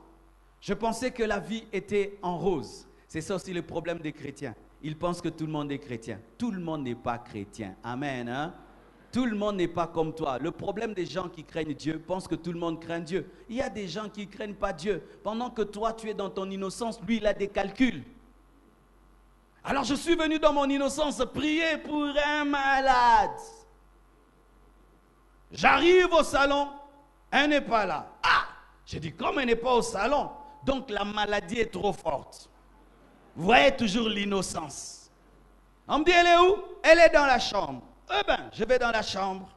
S1: Je pensais que la vie était en rose. C'est ça aussi le problème des chrétiens. Ils pensent que tout le monde est chrétien. Tout le monde n'est pas chrétien. Amen. Hein? Tout le monde n'est pas comme toi. Le problème des gens qui craignent Dieu pensent que tout le monde craint Dieu. Il y a des gens qui ne craignent pas Dieu. Pendant que toi, tu es dans ton innocence, lui, il a des calculs. Alors, je suis venu dans mon innocence prier pour un malade. J'arrive au salon, elle n'est pas là. Ah! J'ai dit, comme elle n'est pas au salon, donc la maladie est trop forte. Vous voyez toujours l'innocence. On me dit, elle est où? Elle est dans la chambre. Eh bien, je vais dans la chambre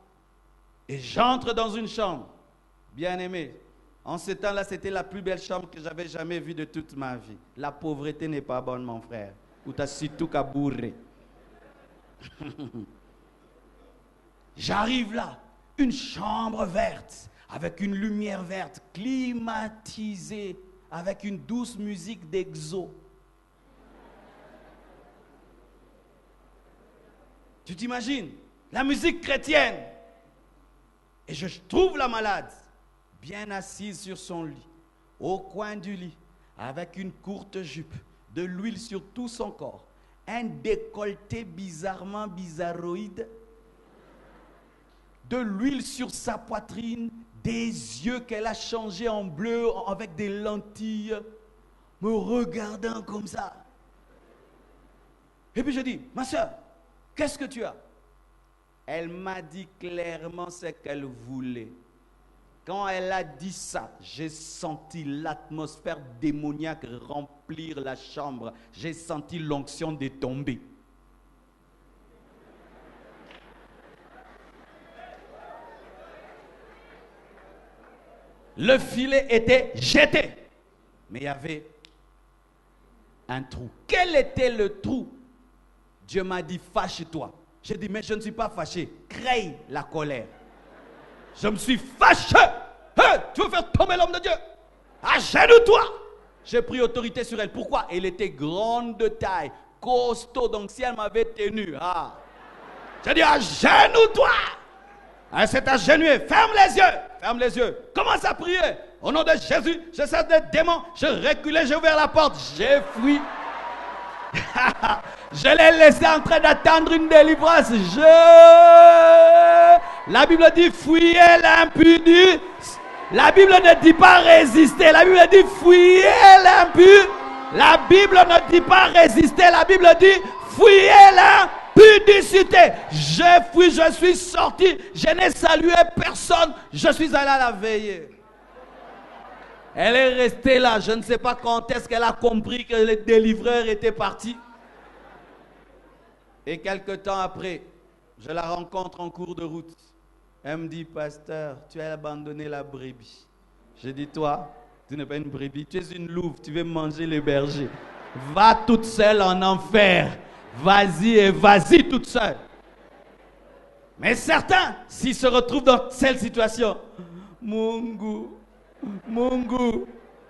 S1: et j'entre dans une chambre. Bien aimé, en ce temps-là, c'était la plus belle chambre que j'avais jamais vue de toute ma vie. La pauvreté n'est pas bonne, mon frère. Ou t'as surtout qu'à bourrer. J'arrive là, une chambre verte, avec une lumière verte, climatisée, avec une douce musique d'exo. Tu t'imagines? La musique chrétienne. Et je trouve la malade, bien assise sur son lit, au coin du lit, avec une courte jupe, de l'huile sur tout son corps, un décolleté bizarrement bizarroïde, de l'huile sur sa poitrine, des yeux qu'elle a changés en bleu avec des lentilles, me regardant comme ça. Et puis je dis, ma soeur, qu'est-ce que tu as? Elle m'a dit clairement ce qu'elle voulait. Quand elle a dit ça, j'ai senti l'atmosphère démoniaque remplir la chambre. J'ai senti l'onction de tomber. Le filet était jeté. Mais il y avait un trou. Quel était le trou? Dieu m'a dit, fâche-toi. J'ai dit, mais je ne suis pas fâché. Crée la colère. Je me suis fâché. Hey, tu veux faire tomber l'homme de Dieu? Agenouille-toi. J'ai pris autorité sur elle. Pourquoi? Elle était grande de taille, costaud. Donc si elle m'avait tenu, j'ai dit, agenouille-toi. Elle s'est agenouillée. Ferme les yeux. Ferme les yeux. Commence à prier. Au nom de Jésus, je chasse des démons. Je reculais, j'ai ouvert la porte. J'ai fui. Je l'ai laissé en train d'attendre une délivrance. La Bible dit fuyez l'impudie. La Bible ne dit pas résister. La Bible dit fuyez l'impudie. La Bible ne dit pas résister. La Bible dit fuyez l'impudicité. J'ai fui, je suis sorti. Je n'ai salué personne. Je suis allé à la veillée. Elle est restée là. Je ne sais pas quand est-ce qu'elle a compris que le délivreur était parti. Et quelque temps après, je la rencontre en cours de route. Elle me dit, pasteur, tu as abandonné la brebis. J'ai dit, toi, tu n'es pas une brebis, tu es une louve, tu veux manger les bergers. Va toute seule en enfer. Vas-y et vas-y toute seule. Mais certains, s'ils se retrouvent dans cette situation, Mungu,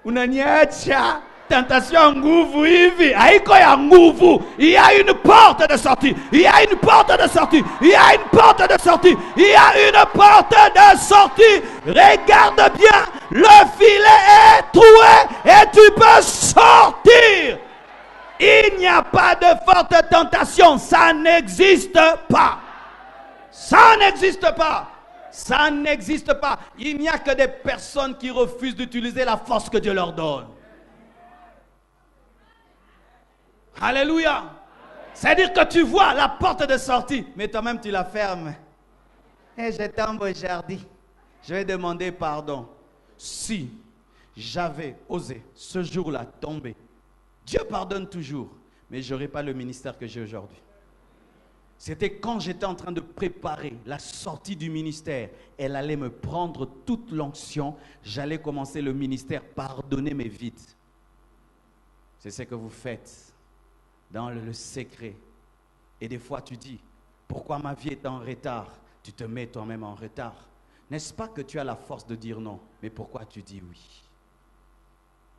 S1: unaniacha, tentation nguvu hivi, haiko ya nguvu. Il y a une porte de sortie. Il y a une porte de sortie. Il y a une porte de sortie. Il y a une porte de sortie. Regarde bien, le filet est troué et tu peux sortir. Il n'y a pas de forte tentation. Ça n'existe pas. Ça n'existe pas. Ça n'existe pas. Il n'y a que des personnes qui refusent d'utiliser la force que Dieu leur donne. Alléluia. C'est-à-dire que tu vois la porte de sortie, mais toi-même tu la fermes. Et je tombe aujourd'hui. Je vais demander pardon. Si j'avais osé ce jour-là tomber, Dieu pardonne toujours, mais je n'aurais pas le ministère que j'ai aujourd'hui. C'était quand j'étais en train de préparer la sortie du ministère. Elle allait me prendre toute l'onction. J'allais commencer le ministère, pardonner mes vides. C'est ce que vous faites dans le secret. Et des fois tu dis, pourquoi ma vie est en retard? Tu te mets toi-même en retard. N'est-ce pas que tu as la force de dire non? Mais pourquoi tu dis oui?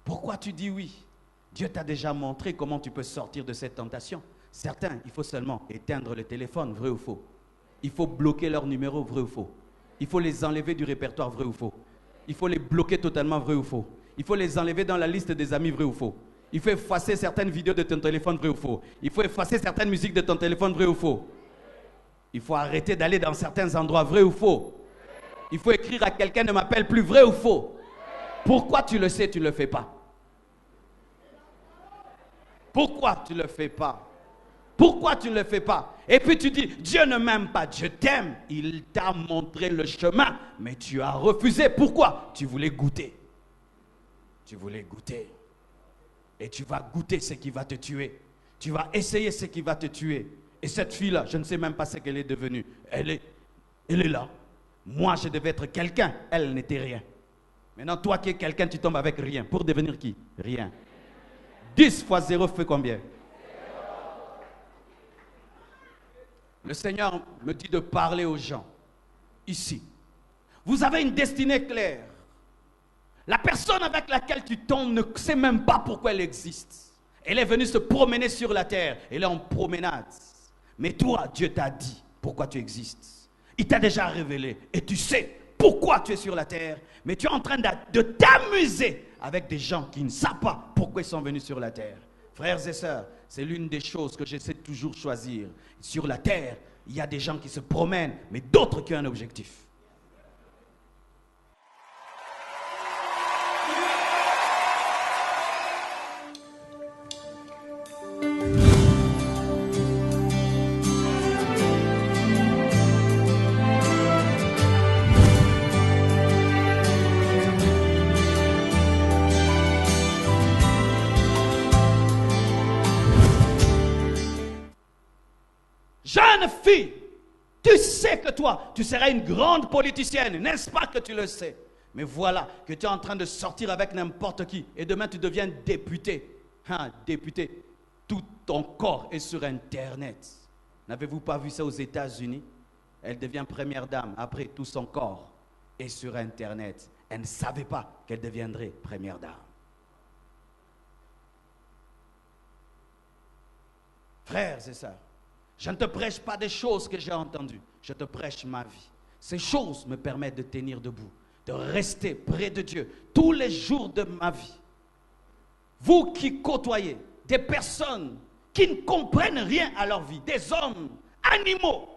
S1: Pourquoi tu dis oui? Dieu t'a déjà montré comment tu peux sortir de cette tentation. Certains, il faut seulement éteindre le téléphone, vrai ou faux? Il faut bloquer leur numéro, vrai ou faux? Il faut les enlever du répertoire, vrai ou faux? Il faut les bloquer totalement, vrai ou faux? Il faut les enlever dans la liste des amis, vrai ou faux? Il faut effacer certaines vidéos de ton téléphone, vrai ou faux? Il faut effacer certaines musiques de ton téléphone, vrai ou faux? Il faut arrêter d'aller dans certains endroits, vrai ou faux? Il faut écrire à quelqu'un, ne m'appelle plus, vrai ou faux? Pourquoi tu le sais, tu ne le fais pas? Pourquoi tu ne le fais pas? Pourquoi tu ne le fais pas? Et puis tu dis, Dieu ne m'aime pas, Dieu t'aime. Il t'a montré le chemin, mais tu as refusé. Pourquoi? Tu voulais goûter. Tu voulais goûter. Et tu vas goûter ce qui va te tuer. Tu vas essayer ce qui va te tuer. Et cette fille-là, je ne sais même pas ce qu'elle est devenue. Elle est là. Moi, je devais être quelqu'un. Elle n'était rien. Maintenant, toi qui es quelqu'un, tu tombes avec rien. Pour devenir qui? Rien. 10 fois 0 fait combien? Le Seigneur me dit de parler aux gens ici. Vous avez une destinée claire. La personne avec laquelle tu tombes ne sait même pas pourquoi elle existe. Elle est venue se promener sur la terre. Elle est en promenade. Mais toi, Dieu t'a dit pourquoi tu existes. Il t'a déjà révélé. Et tu sais pourquoi tu es sur la terre. Mais tu es en train de t'amuser avec des gens qui ne savent pas pourquoi ils sont venus sur la terre. Frères et sœurs, c'est l'une des choses que j'essaie de toujours choisir. Sur la terre, il y a des gens qui se promènent, mais d'autres qui ont un objectif. Jeune fille, tu sais que toi, tu seras une grande politicienne, n'est-ce pas que tu le sais? Mais voilà que tu es en train de sortir avec n'importe qui et demain tu deviens député. Député, tout ton corps est sur Internet. N'avez-vous pas vu ça aux États-Unis? Elle devient première dame, après tout son corps est sur Internet. Elle ne savait pas qu'elle deviendrait première dame. Frères et sœurs, je ne te prêche pas des choses que j'ai entendues. Je te prêche ma vie. Ces choses me permettent de tenir debout, de rester près de Dieu tous les jours de ma vie. Vous qui côtoyez des personnes qui ne comprennent rien à leur vie, des hommes, animaux,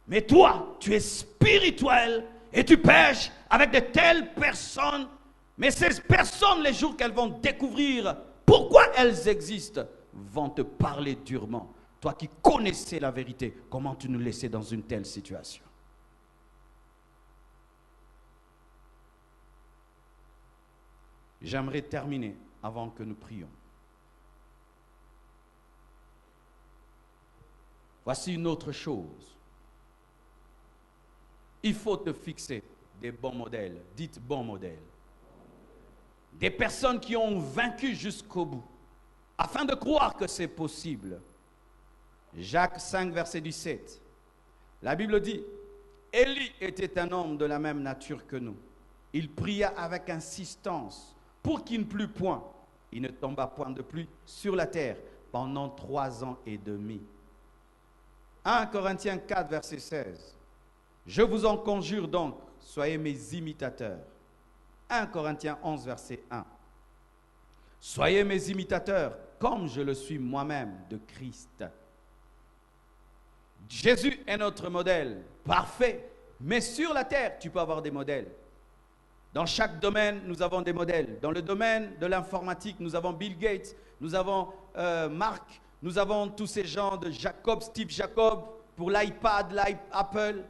S1: mais toi, tu es spirituel et tu pêches avec de telles personnes. Mais ces personnes, les jours qu'elles vont découvrir pourquoi elles existent, vont te parler durement. Toi qui connaissais la vérité, comment tu nous laissais dans une telle situation? J'aimerais terminer avant que nous prions. Voici une autre chose. Il faut te fixer des bons modèles. Dites bons modèles. Des personnes qui ont vaincu jusqu'au bout, afin de croire que c'est possible. Jacques 5, verset 17. La Bible dit, Élie était un homme de la même nature que nous. Il pria avec insistance pour qu'il ne plût point. Il ne tomba point de pluie sur la terre pendant 3 ans et demi. 1 Corinthiens 4, verset 16. Je vous en conjure donc, soyez mes imitateurs. 1 Corinthiens 11, verset 1. Soyez mes imitateurs, comme je le suis moi-même de Christ. Jésus est notre modèle parfait, mais sur la terre, tu peux avoir des modèles. Dans chaque domaine, nous avons des modèles. Dans le domaine de l'informatique, nous avons Bill Gates, nous avons Mark, nous avons tous ces gens de Jacob, Steve Jobs, pour l'iPad, l'Apple.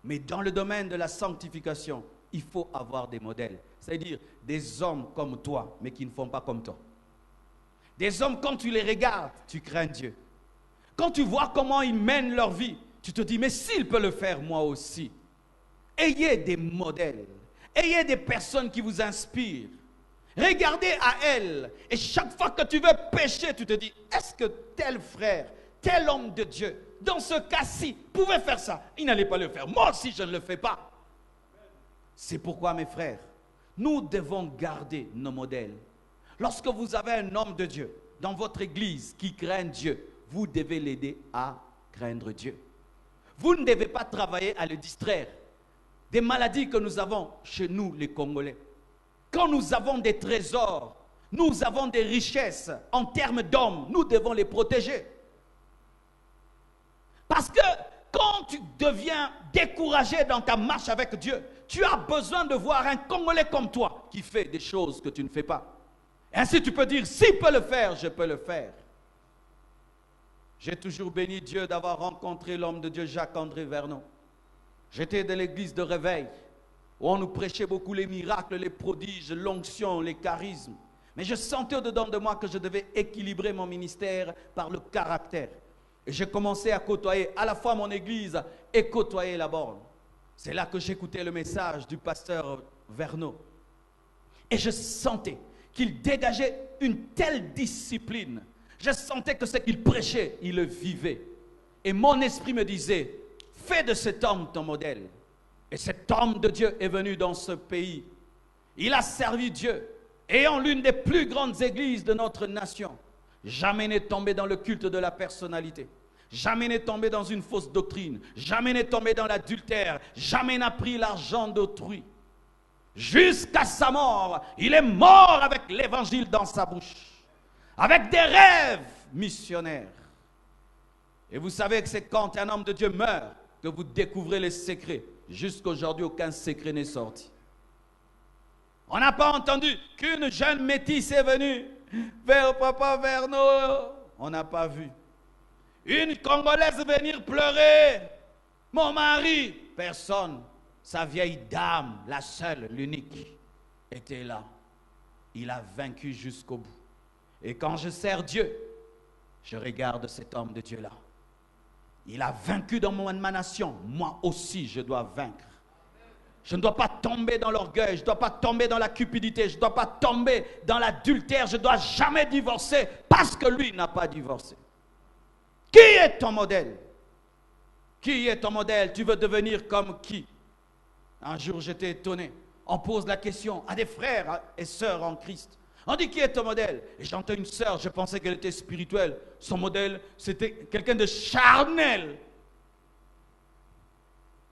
S1: Mais dans le domaine de la sanctification, il faut avoir des modèles. C'est-à-dire des hommes comme toi, mais qui ne font pas comme toi. Des hommes, quand tu les regardes, tu crains Dieu. Quand tu vois comment ils mènent leur vie, tu te dis, mais s'il peut le faire, moi aussi. Ayez des modèles. Ayez des personnes qui vous inspirent. Regardez à elles. Et chaque fois que tu veux pécher, tu te dis, est-ce que tel frère, tel homme de Dieu, dans ce cas-ci, pouvait faire ça? Il n'allait pas le faire. Moi aussi, je ne le fais pas. C'est pourquoi, mes frères, nous devons garder nos modèles. Lorsque vous avez un homme de Dieu dans votre église qui craint Dieu, vous devez l'aider à craindre Dieu. Vous ne devez pas travailler à le distraire. Des maladies que nous avons chez nous, les Congolais. Quand nous avons des trésors, nous avons des richesses en termes d'hommes, nous devons les protéger. Parce que quand tu deviens découragé dans ta marche avec Dieu, tu as besoin de voir un Congolais comme toi qui fait des choses que tu ne fais pas. Ainsi tu peux dire, s'il peut le faire, je peux le faire. J'ai toujours béni Dieu d'avoir rencontré l'homme de Dieu Jacques-André Vernon. J'étais de l'église de Réveil, où on nous prêchait beaucoup les miracles, les prodiges, l'onction, les charismes. Mais je sentais au-dedans de moi que je devais équilibrer mon ministère par le caractère. Et j'ai commencé à côtoyer à la fois mon église et côtoyer la borne. C'est là que j'écoutais le message du pasteur Vernon. Et je sentais qu'il dégageait une telle discipline. Je sentais que ce qu'il prêchait, il le vivait. Et mon esprit me disait, fais de cet homme ton modèle. Et cet homme de Dieu est venu dans ce pays. Il a servi Dieu, ayant l'une des plus grandes églises de notre nation. Jamais n'est tombé dans le culte de la personnalité. Jamais n'est tombé dans une fausse doctrine. Jamais n'est tombé dans l'adultère. Jamais n'a pris l'argent d'autrui. Jusqu'à sa mort, il est mort avec l'évangile dans sa bouche. Avec des rêves missionnaires. Et vous savez que c'est quand un homme de Dieu meurt que vous découvrez les secrets. Jusqu'à aujourd'hui, aucun secret n'est sorti. On n'a pas entendu qu'une jeune métisse est venue vers Papa Vernon. On n'a pas vu. Une Congolaise venir pleurer. Mon mari. Personne. Sa vieille dame, la seule, l'unique, était là. Il a vaincu jusqu'au bout. Et quand je sers Dieu, je regarde cet homme de Dieu-là. Il a vaincu dans ma nation. Moi aussi, je dois vaincre. Je ne dois pas tomber dans l'orgueil. Je ne dois pas tomber dans la cupidité. Je ne dois pas tomber dans l'adultère. Je ne dois jamais divorcer parce que lui n'a pas divorcé. Qui est ton modèle? Qui est ton modèle? Tu veux devenir comme qui? Un jour, j'étais étonné. On pose la question à des frères et sœurs en Christ. On dit, qui est ton modèle? Et j'entends une sœur, je pensais qu'elle était spirituelle. Son modèle, c'était quelqu'un de charnel.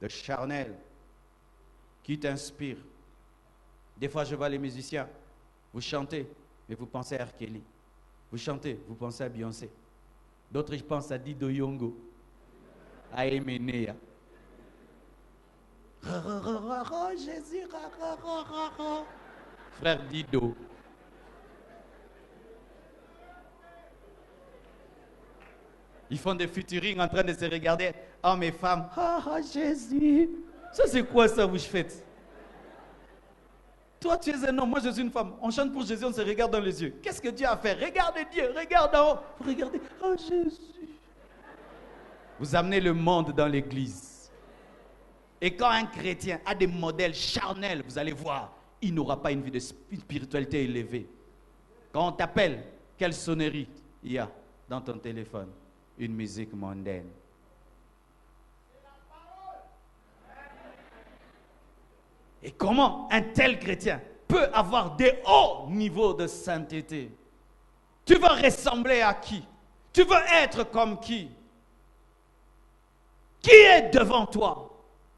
S1: De charnel. Qui t'inspire? Des fois, je vois les musiciens. Vous chantez, mais vous pensez à R. Kelly. Vous chantez, vous pensez à Beyoncé. D'autres, je pense à Dido Yongo. À Emenea. Jésus, frère Dido. Ils font des featuring en train de se regarder. Oh, mes femmes. Jésus. Ça, c'est quoi ça, vous faites? Toi, tu es un homme. Moi, je suis une femme. On chante pour Jésus, on se regarde dans les yeux. Qu'est-ce que Dieu a fait? Regardez Dieu, regarde en haut. Vous regardez. Oh, Jésus. Vous amenez le monde dans l'église. Et quand un chrétien a des modèles charnels, vous allez voir, il n'aura pas une vie de spiritualité élevée. Quand on t'appelle, quelle sonnerie il y a dans ton téléphone? Une musique mondaine. Et comment un tel chrétien peut avoir des hauts niveaux de sainteté? Tu veux ressembler à qui? Tu veux être comme qui? Qui est devant toi?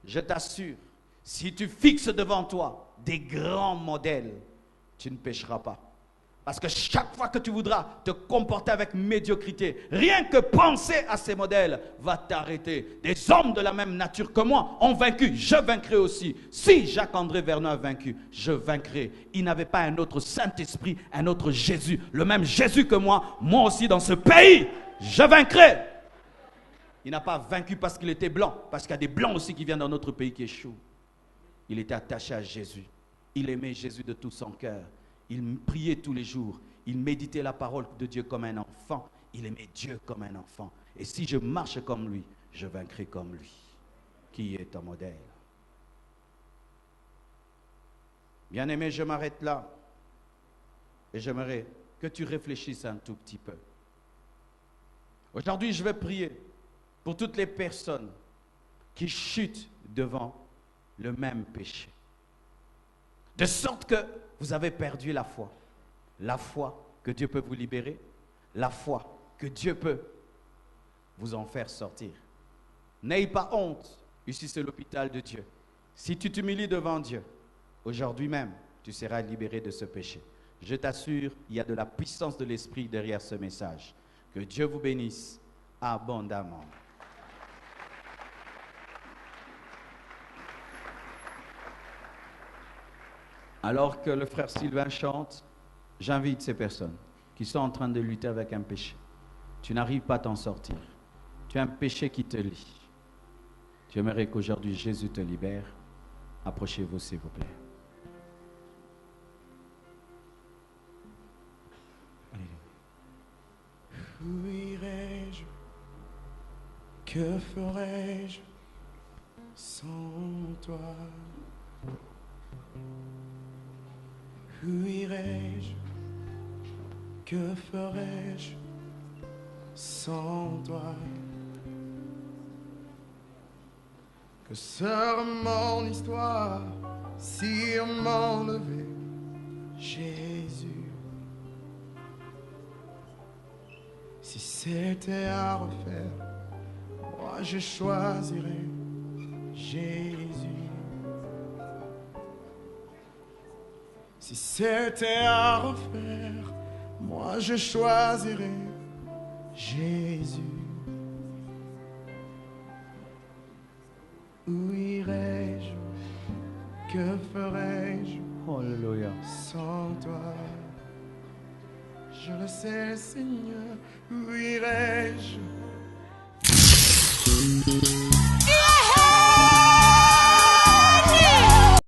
S1: Je t'assure, si tu fixes devant toi des grands modèles, tu ne pécheras pas. Parce que chaque fois que tu voudras te comporter avec médiocrité, rien que penser à ces modèles va t'arrêter. Des hommes de la même nature que moi ont vaincu, je vaincrai aussi. Si Jacques-André Vernon a vaincu, je vaincrai. Il n'avait pas un autre Saint-Esprit, un autre Jésus. Le même Jésus que moi aussi dans ce pays, je vaincrai. Il n'a pas vaincu parce qu'il était blanc, parce qu'il y a des blancs aussi qui viennent dans notre pays qui échouent. Il était attaché à Jésus. Il aimait Jésus de tout son cœur. Il priait tous les jours. Il méditait la parole de Dieu comme un enfant. Il aimait Dieu comme un enfant. Et si je marche comme lui, je vaincrai comme lui. Qui est ton modèle? Bien-aimé, je m'arrête là. Et j'aimerais que tu réfléchisses un tout petit peu. Aujourd'hui, je vais prier pour toutes les personnes qui chutent devant le même péché. De sorte que vous avez perdu la foi. La foi que Dieu peut vous libérer. La foi que Dieu peut vous en faire sortir. N'ayez pas honte. Ici, c'est l'hôpital de Dieu. Si tu t'humilies devant Dieu, aujourd'hui même, tu seras libéré de ce péché. Je t'assure, il y a de la puissance de l'Esprit derrière ce message. Que Dieu vous bénisse abondamment. Alors que le frère Sylvain chante, j'invite ces personnes qui sont en train de lutter avec un péché. Tu n'arrives pas à t'en sortir. Tu as un péché qui te lie. Tu aimerais qu'aujourd'hui Jésus te libère. Approchez-vous s'il vous plaît.
S2: Où irai-je? Que ferai-je sans toi? Où irai-je? Que ferai-je sans toi? Que sera mon histoire si on m'enlevait Jésus? Si c'était à refaire, moi je choisirais Jésus. Si c'était à refaire, moi je choisirais Jésus. Où irai-je? Que ferai-je
S1: Alléluia.
S2: sans toi? Je le sais, Seigneur. Où irai-je?